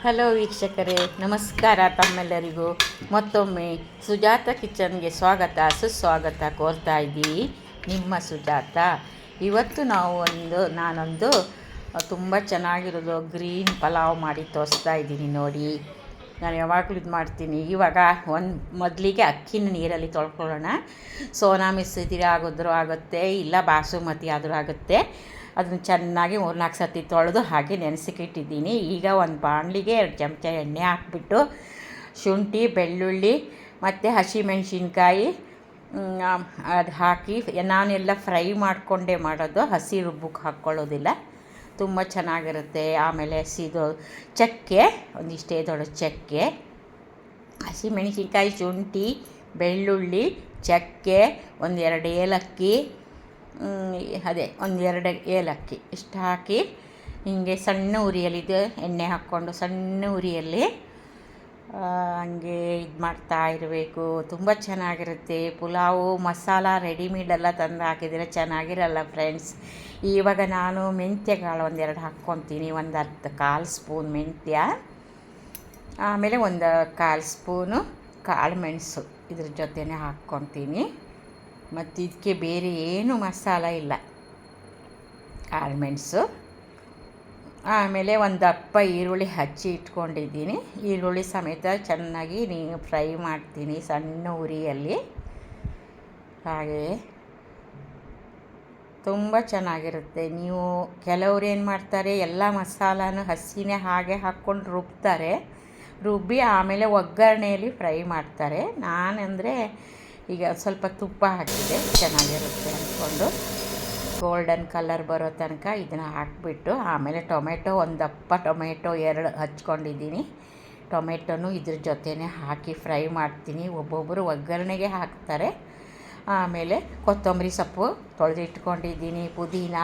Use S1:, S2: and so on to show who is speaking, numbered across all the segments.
S1: Hello ವೀಕ್ಷಕರೇ, ನಮಸ್ಕಾರ. ತಮ್ಮೆಲ್ಲರಿಗೂ ಮತ್ತೊಮ್ಮೆ ಸುಜಾತ ಕಿಚನ್ಗೆ ಸ್ವಾಗತ ಸುಸ್ವಾಗತ ಕೋರ್ತಾ ಇದ್ದೀವಿ. ನಿಮ್ಮ ಸುಜಾತ. ಇವತ್ತು ನಾನೊಂದು ತುಂಬ ಚೆನ್ನಾಗಿರೋದು ಗ್ರೀನ್ ಪಲಾವ್ ಮಾಡಿ ತೋರಿಸ್ತಾ ಇದ್ದೀನಿ ನೋಡಿ. ನಾನು ಯಾವಾಗಲೂ ಇದು ಮಾಡ್ತೀನಿ. ಇವಾಗ ಮೊದಲಿಗೆ ಅಕ್ಕಿನ ನೀರಲ್ಲಿ ತೊಳ್ಕೊಳ್ಳೋಣ. ಸೋನಾ ಮಸೂರಿ ಆಗುತ್ತೆ, ಇಲ್ಲ ಬಾಸುಮತಿ ಆದರೂ ಆಗುತ್ತೆ. ಅದನ್ನು ಚೆನ್ನಾಗಿ 3-4 ಸರ್ತಿ ತೊಳೆದು ಹಾಗೆ ನೆನೆಸಿಟ್ಟಿದ್ದೀನಿ. ಈಗ ಒಂದು ಬಾಣಲಿಗೆ 2 ಚಮಚ ಎಣ್ಣೆ ಹಾಕ್ಬಿಟ್ಟು ಶುಂಠಿ, ಬೆಳ್ಳುಳ್ಳಿ ಮತ್ತು ಹಸಿಮೆಣ್ಸಿನ್ಕಾಯಿ ಅದು ಹಾಕಿ ನಾನೆಲ್ಲ ಫ್ರೈ ಮಾಡಿಕೊಂಡೇ ಮಾಡೋದು, ಹಸಿ ರುಬ್ಬಕ್ಕೆ ಹಾಕ್ಕೊಳ್ಳೋದಿಲ್ಲ. ತುಂಬ ಚೆನ್ನಾಗಿರುತ್ತೆ. ಆಮೇಲೆ ಚಕ್ಕೆ ಒಂದಿಷ್ಟೇ ದೊಡ್ಡ ಚಕ್ಕೆ, ಹಸಿಮೆಣ್ಸಿನ್ಕಾಯಿ, ಶುಂಠಿ, ಬೆಳ್ಳುಳ್ಳಿ, ಚಕ್ಕೆ, 1-2 ಏಲಕ್ಕಿ, ಒಂದೆರಡು ಏಲಕ್ಕಿ ಇಷ್ಟು ಹಾಕಿ ಹೀಗೆ ಸಣ್ಣ ಉರಿಯಲ್ಲಿದ್ದು ಎಣ್ಣೆ ಹಾಕ್ಕೊಂಡು ಸಣ್ಣ ಉರಿಯಲ್ಲಿ ಹಂಗೆ ಇದು ಮಾಡ್ತಾ ಇರಬೇಕು. ತುಂಬ ಚೆನ್ನಾಗಿರುತ್ತೆ. ಪುಲಾವು ಮಸಾಲ ರೆಡಿಮೇಡೆಲ್ಲ ತಂದು ಹಾಕಿದರೆ ಚೆನ್ನಾಗಿರಲ್ಲ ಫ್ರೆಂಡ್ಸ್. ಇವಾಗ ನಾನು ಮೆಂತ್ಯ ಕಾಳು 1-2 ಹಾಕ್ಕೊತೀನಿ. ಕಾಲು ಸ್ಪೂನ್ ಮೆಂತ್ಯ, ಆಮೇಲೆ 1/4 ಸ್ಪೂನು ಕಾಳು ಮೆಣಸು ಇದ್ರ ಜೊತೆನೇ ಹಾಕ್ಕೊತೀನಿ. ಮತ್ತು ಇದಕ್ಕೆ ಬೇರೆ ಏನು ಮಸಾಲ ಇಲ್ಲ, ಕಾಳು ಮೆಣಸು. ಆಮೇಲೆ ಒಂದು ದಪ್ಪ ಈರುಳ್ಳಿ ಹಚ್ಚಿ ಇಟ್ಕೊಂಡಿದ್ದೀನಿ. ಈರುಳ್ಳಿ ಸಮೇತ ಚೆನ್ನಾಗಿ ಫ್ರೈ ಮಾಡ್ತೀನಿ ಸಣ್ಣ ಉರಿಯಲ್ಲಿ. ಹಾಗೆ ತುಂಬ ಚೆನ್ನಾಗಿರುತ್ತೆ. ಕೆಲವ್ರು ಏನು ಮಾಡ್ತಾರೆ, ಎಲ್ಲ ಮಸಾಲನೂ ಹಸಿನೇ ಹಾಗೆ ಹಾಕ್ಕೊಂಡು ರುಬ್ಬಿ ಆಮೇಲೆ ಒಗ್ಗರಣೆಯಲ್ಲಿ ಫ್ರೈ ಮಾಡ್ತಾರೆ. ನಾನಂದರೆ ಈಗ ಸ್ವಲ್ಪ ತುಪ್ಪ ಹಾಕಿದೆ, ಚೆನ್ನಾಗಿರುತ್ತೆ ಅಂದ್ಕೊಂಡು ಗೋಲ್ಡನ್ ಕಲರ್ ಬರೋ ತನಕ ಇದನ್ನು ಹಾಕಿಬಿಟ್ಟು ಆಮೇಲೆ ಒಂದು ದಪ್ಪ ಟೊಮೆಟೊ 2 ಹಚ್ಕೊಂಡಿದ್ದೀನಿ. ಟೊಮೆಟೊನೂ ಇದ್ರ ಜೊತೆನೇ ಹಾಕಿ ಫ್ರೈ ಮಾಡ್ತೀನಿ. ಒಬ್ಬೊಬ್ಬರು ಒಗ್ಗರಣೆಗೆ ಹಾಕ್ತಾರೆ. ಆಮೇಲೆ ಕೊತ್ತಂಬರಿ ಸೊಪ್ಪು ತೊಳೆದಿಟ್ಕೊಂಡಿದ್ದೀನಿ, ಪುದೀನ,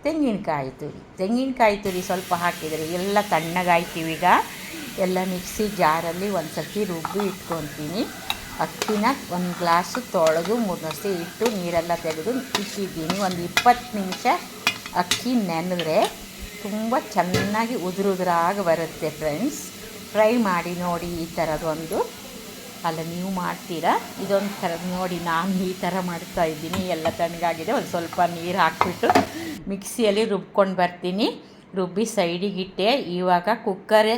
S1: ತೆಂಗಿನಕಾಯಿ ತುರಿ ಸ್ವಲ್ಪ ಹಾಕಿದರೆ ಎಲ್ಲ ತಣ್ಣಗಾಯ್ತೀವಿ. ಈಗ ಎಲ್ಲ ಮಿಕ್ಸಿ ಜಾರಲ್ಲಿ ಒಂದು ಸರ್ತಿ ರುಬ್ಬಿ ಇಟ್ಕೊತೀನಿ. ಅಕ್ಕಿನ 1 ಗ್ಲಾಸು ತೊಳೆದು 3 ಸರ್ತಿ ಇಟ್ಟು ನೀರೆಲ್ಲ ತೆಗೆದು ಇಟ್ಟಿದ್ದೀನಿ. ಒಂದು 20 ನಿಮಿಷ ಅಕ್ಕಿ ನೆನೆದ್ರೆ ತುಂಬ ಚೆನ್ನಾಗಿ ಉದುರಾಗಿ ಬರುತ್ತೆ ಫ್ರೆಂಡ್ಸ್. ಫ್ರೈ ಮಾಡಿ ನೋಡಿ. ಈ ಥರದೊಂದು ನೀವು ಮಾಡ್ತೀರಾ? ಇದೊಂದು ಥರದ್ದು ನೋಡಿ. ನಾನು ಈ ಥರ ಮಾಡ್ತಾಯಿದ್ದೀನಿ. ಎಲ್ಲ ತಣ್ಣಗಾಗಿದೆ. ಒಂದು ಸ್ವಲ್ಪ ನೀರು ಹಾಕಿಬಿಟ್ಟು ಮಿಕ್ಸಿಯಲ್ಲಿ ರುಬ್ಕೊಂಡು ಬರ್ತೀನಿ. ರುಬ್ಬಿ ಸೈಡಿಗೆ ಇಟ್ಟೆ. ಇವಾಗ ಕುಕ್ಕರ್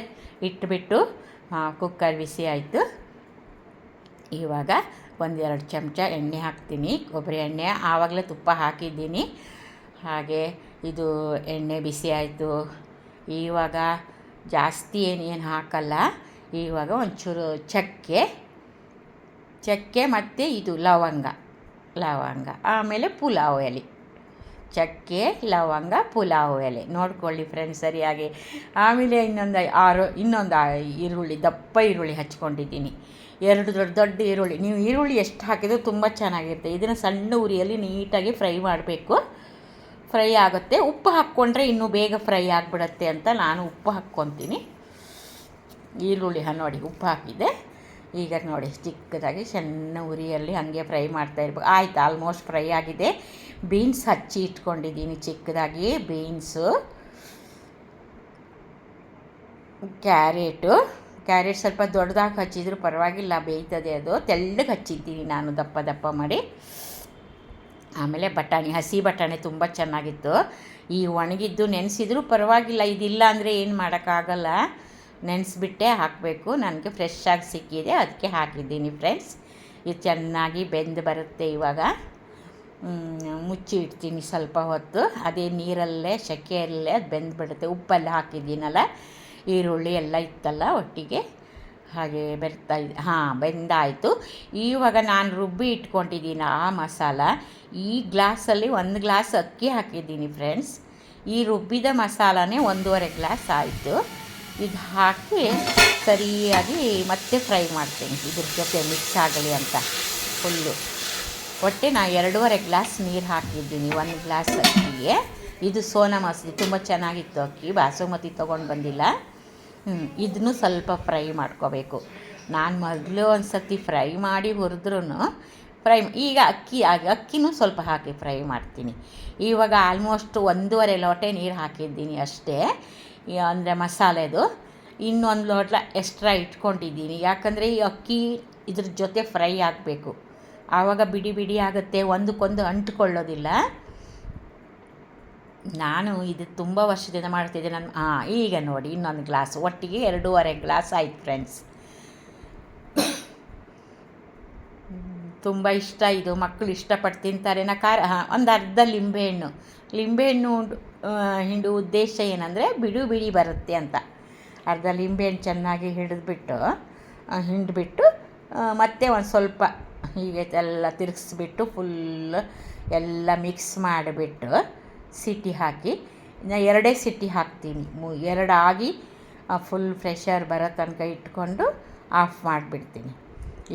S1: ಇಟ್ಬಿಟ್ಟು ಕುಕ್ಕರ್ ಬಿಸಿ ಆಯಿತು. ಇವಾಗ 1-2 ಚಮಚ ಎಣ್ಣೆ ಹಾಕ್ತೀನಿ, ಕೊಬ್ಬರಿ ಎಣ್ಣೆ. ಆವಾಗಲೇ ತುಪ್ಪ ಹಾಕಿದ್ದೀನಿ. ಹಾಗೆ ಇದು ಎಣ್ಣೆ ಬಿಸಿ ಆಯಿತು. ಇವಾಗ ಜಾಸ್ತಿ ಏನೇನು ಹಾಕಲ್ಲ. ಇವಾಗ ಒಂಚೂರು ಚಕ್ಕೆ ಮತ್ತು ಇದು ಲವಂಗ, ಆಮೇಲೆ ಪುಲಾವ್ ಎಲೆ. ಚಕ್ಕೆ, ಲವಂಗ, ಪುಲಾವ್ ಎಲೆ ನೋಡ್ಕೊಳ್ಳಿ ಫ್ರೆಂಡ್ಸ್ ಸರಿಯಾಗಿ. ಆಮೇಲೆ ಇನ್ನೊಂದು ಈರುಳ್ಳಿ, ದಪ್ಪ ಈರುಳ್ಳಿ ಹಚ್ಕೊಂಡಿದ್ದೀನಿ. 2 ದೊಡ್ಡ ಈರುಳ್ಳಿ. ನೀವು ಈರುಳ್ಳಿ ಎಷ್ಟು ಹಾಕಿದರೂ ತುಂಬ ಚೆನ್ನಾಗಿರುತ್ತೆ. ಇದನ್ನು ಸಣ್ಣ ಉರಿಯಲ್ಲಿ ನೀಟಾಗಿ ಫ್ರೈ ಮಾಡಬೇಕು. ಫ್ರೈ ಆಗುತ್ತೆ. ಉಪ್ಪು ಹಾಕ್ಕೊಂಡ್ರೆ ಇನ್ನೂ ಬೇಗ ಫ್ರೈ ಆಗಿಬಿಡುತ್ತೆ ಅಂತ ನಾನು ಉಪ್ಪು ಹಾಕ್ಕೊತೀನಿ. ಈರುಳ್ಳಿ ನೋಡಿ ಉಪ್ಪು ಹಾಕಿದೆ. ಈಗ ನೋಡಿ ಚಿಕ್ಕದಾಗಿ ಸಣ್ಣ ಉರಿಯಲ್ಲಿ ಹಾಗೆ ಫ್ರೈ ಮಾಡ್ತಾ ಇರ್ಬೇಕು. ಆಯ್ತು, ಆಲ್ಮೋಸ್ಟ್ ಫ್ರೈ ಆಗಿದೆ. ಬೀನ್ಸ್ ಹಚ್ಚಿ ಇಟ್ಕೊಂಡಿದ್ದೀನಿ ಚಿಕ್ಕದಾಗಿ. ಬೀನ್ಸು, ಕ್ಯಾರೆಟ್ ಸ್ವಲ್ಪ ದೊಡ್ಡದಾಗಿ ಹಚ್ಚಿದ್ರು ಪರವಾಗಿಲ್ಲ, ಬೇಯ್ತದೆ. ಅದು ತೆಳ್ಳಗೆ ಹಚ್ಚಿದ್ದೀನಿ ನಾನು, ದಪ್ಪ ಮಾಡಿ. ಆಮೇಲೆ ಹಸಿ ಬಟಾಣಿ ತುಂಬ ಚೆನ್ನಾಗಿತ್ತು. ಈ ಒಣಗಿದ್ದು ನೆನೆಸಿದ್ರು ಪರವಾಗಿಲ್ಲ. ಇದಿಲ್ಲ ಅಂದರೆ ಏನು ಮಾಡೋಕ್ಕಾಗಲ್ಲ, ನೆನೆಸ್ಬಿಟ್ಟೆ ಹಾಕಬೇಕು. ನನಗೆ ಫ್ರೆಶ್ ಆಗಿ ಸಿಕ್ಕಿದೆ, ಅದಕ್ಕೆ ಹಾಕಿದ್ದೀನಿ ಫ್ರೆಂಡ್ಸ್. ಇದು ಚೆನ್ನಾಗಿ ಬೆಂದು ಬರುತ್ತೆ. ಇವಾಗ ಮುಚ್ಚಿ ಇಡ್ತೀನಿ ಸ್ವಲ್ಪ ಹೊತ್ತು. ಅದೇ ನೀರಲ್ಲೇ ಸೆಕೆಯಲ್ಲೇ ಅದು ಬೆಂದುಬಿಡುತ್ತೆ. ಉಪ್ಪೆಲ್ಲ ಹಾಕಿದ್ದೀನಲ್ಲ, ಈರುಳ್ಳಿ ಎಲ್ಲ ಇತ್ತಲ್ಲ ಒಟ್ಟಿಗೆ, ಹಾಗೆ ಬೆಂದಾಯಿತು. ಇವಾಗ ನಾನು ರುಬ್ಬಿ ಇಟ್ಕೊಂಡಿದ್ದೀನಿ ಆ ಮಸಾಲ. ಈ ಗ್ಲಾಸಲ್ಲಿ 1 ಗ್ಲಾಸ್ ಅಕ್ಕಿ ಹಾಕಿದ್ದೀನಿ ಫ್ರೆಂಡ್ಸ್. ಈ ರುಬ್ಬಿದ ಮಸಾಲನೇ 1.5 ಗ್ಲಾಸ್ ಆಯಿತು. ಇದು ಹಾಕಿ ಸರಿಯಾಗಿ ಮತ್ತೆ ಫ್ರೈ ಮಾಡ್ತೀನಿ, ಇದ್ರ ಜೊತೆ ಮಿಕ್ಸ್ ಆಗಲಿ ಅಂತ ಫುಲ್ಲು. ನಾ 2.5 ಗ್ಲಾಸ್ ನೀರು ಹಾಕಿದ್ದೀನಿ 1 ಗ್ಲಾಸ್ ಅಕ್ಕಿಗೆ. ಇದು ಸೋನಾ ಮಸೂರಿ ತುಂಬ ಚೆನ್ನಾಗಿತ್ತು ಅಕ್ಕಿ, ಬಾಸುಮತಿ ತೊಗೊಂಡು ಬಂದಿಲ್ಲ. ಇದನ್ನು ಸ್ವಲ್ಪ ಫ್ರೈ ಮಾಡ್ಕೋಬೇಕು. ನಾನು ಮೊದಲು ಒಂದು ಸರ್ತಿ ಫ್ರೈ ಮಾಡಿ ಹುರಿದ್ರೂ ಈಗ ಅಕ್ಕಿನೂ ಸ್ವಲ್ಪ ಹಾಕಿ ಫ್ರೈ ಮಾಡ್ತೀನಿ. ಇವಾಗ ಆಲ್ಮೋಸ್ಟ್ 1.5 ಲೋಟ ನೀರು ಹಾಕಿದ್ದೀನಿ ಅಷ್ಟೇ, ಅಂದರೆ ಮಸಾಲೆದು. ಇನ್ನೊಂದು ಲೋಟ ಎಕ್ಸ್ಟ್ರಾ ಇಟ್ಕೊಂಡಿದ್ದೀನಿ. ಯಾಕಂದರೆ ಈ ಅಕ್ಕಿ ಇದ್ರ ಜೊತೆ ಫ್ರೈ ಆಗಬೇಕು, ಆವಾಗ ಬಿಡಿ ಬಿಡಿ ಆಗುತ್ತೆ, ಒಂದಕ್ಕೊಂದು ಅಂಟ್ಕೊಳ್ಳೋದಿಲ್ಲ. ನಾನು ಇದು ತುಂಬ ವರ್ಷದಿಂದ ಮಾಡ್ತಿದ್ದೆ. ನಾನು ಈಗ ನೋಡಿ ಇನ್ನೊಂದು ಗ್ಲಾಸ್, ಒಟ್ಟಿಗೆ 2.5 ಗ್ಲಾಸ್ ಆಯ್ತು ಫ್ರೆಂಡ್ಸ್. ತುಂಬ ಇಷ್ಟ ಇದು, ಮಕ್ಕಳು ಇಷ್ಟಪಟ್ಟು ತಿಂತಾರೆ. ಒಂದು ಅರ್ಧ ಲಿಂಬೆಹಣ್ಣು ಹಿಂಡು ಉದ್ದೇಶ ಏನಂದರೆ ಬಿಡು ಬಿಡಿ ಬರುತ್ತೆ ಅಂತ. ಅರ್ಧ ಲಿಂಬೆಹಣ್ಣು ಚೆನ್ನಾಗಿ ಹಿಂಡಿಬಿಟ್ಟು ಮತ್ತೆ ಒಂದು ಸ್ವಲ್ಪ ಹೀಗೆ ಎಲ್ಲ ತಿರುಗಿಸ್ಬಿಟ್ಟು ಫುಲ್ ಎಲ್ಲ ಮಿಕ್ಸ್ ಮಾಡಿಬಿಟ್ಟು ಸಿಟಿ ಹಾಕಿ, ಇನ್ನು 2 ಸಿಟಿ ಹಾಕ್ತೀನಿ. 2 ಆಗಿ ಫುಲ್ ಫ್ರೆಶರ್ ಬರೋ ತನಕ ಇಟ್ಕೊಂಡು ಆಫ್ ಮಾಡಿಬಿಡ್ತೀನಿ.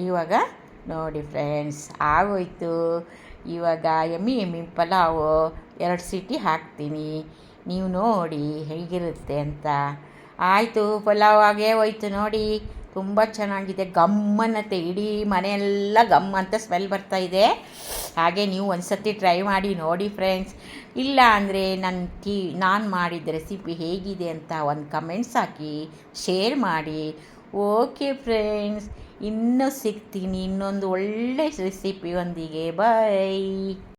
S1: ಇವಾಗ ನೋಡಿ ಫ್ರೆಂಡ್ಸ್ ಆಗೋಯ್ತು. ಇವಾಗ ಎಮ್ಮಿ ಪಲಾವು 2 ಸಿಟಿ ಹಾಕ್ತೀನಿ, ನೀವು ನೋಡಿ ಹೇಗಿರುತ್ತೆ ಅಂತ. ಆಯಿತು, ಪಲಾವ್ ಆಗೇ ಹೋಯ್ತು ನೋಡಿ, ತುಂಬ ಚೆನ್ನಾಗಿದೆ. ಗಮ್ಮನ್ನತ್ತೆ, ಇಡೀ ಮನೆಯೆಲ್ಲ ಗಮ್ ಅಂತ ಸ್ಮೆಲ್ ಬರ್ತಾಯಿದೆ. ಹಾಗೆ ನೀವು ಒಂದು ಸತಿ ಟ್ರೈ ಮಾಡಿ ನೋಡಿ ಫ್ರೆಂಡ್ಸ್. ಇಲ್ಲ ಅಂದರೆ ನಾನು ಮಾಡಿದ ರೆಸಿಪಿ ಹೇಗಿದೆ ಅಂತ ಒಂದು ಕಮೆಂಟ್ಸ್ ಹಾಕಿ ಶೇರ್ ಮಾಡಿ. ಓಕೆ ಫ್ರೆಂಡ್ಸ್, ಇನ್ನೂ ಸಿಗ್ತೀನಿ ಇನ್ನೊಂದು ಒಳ್ಳೆ ರೆಸಿಪಿಯೊಂದಿಗೆ. ಬಾಯ್.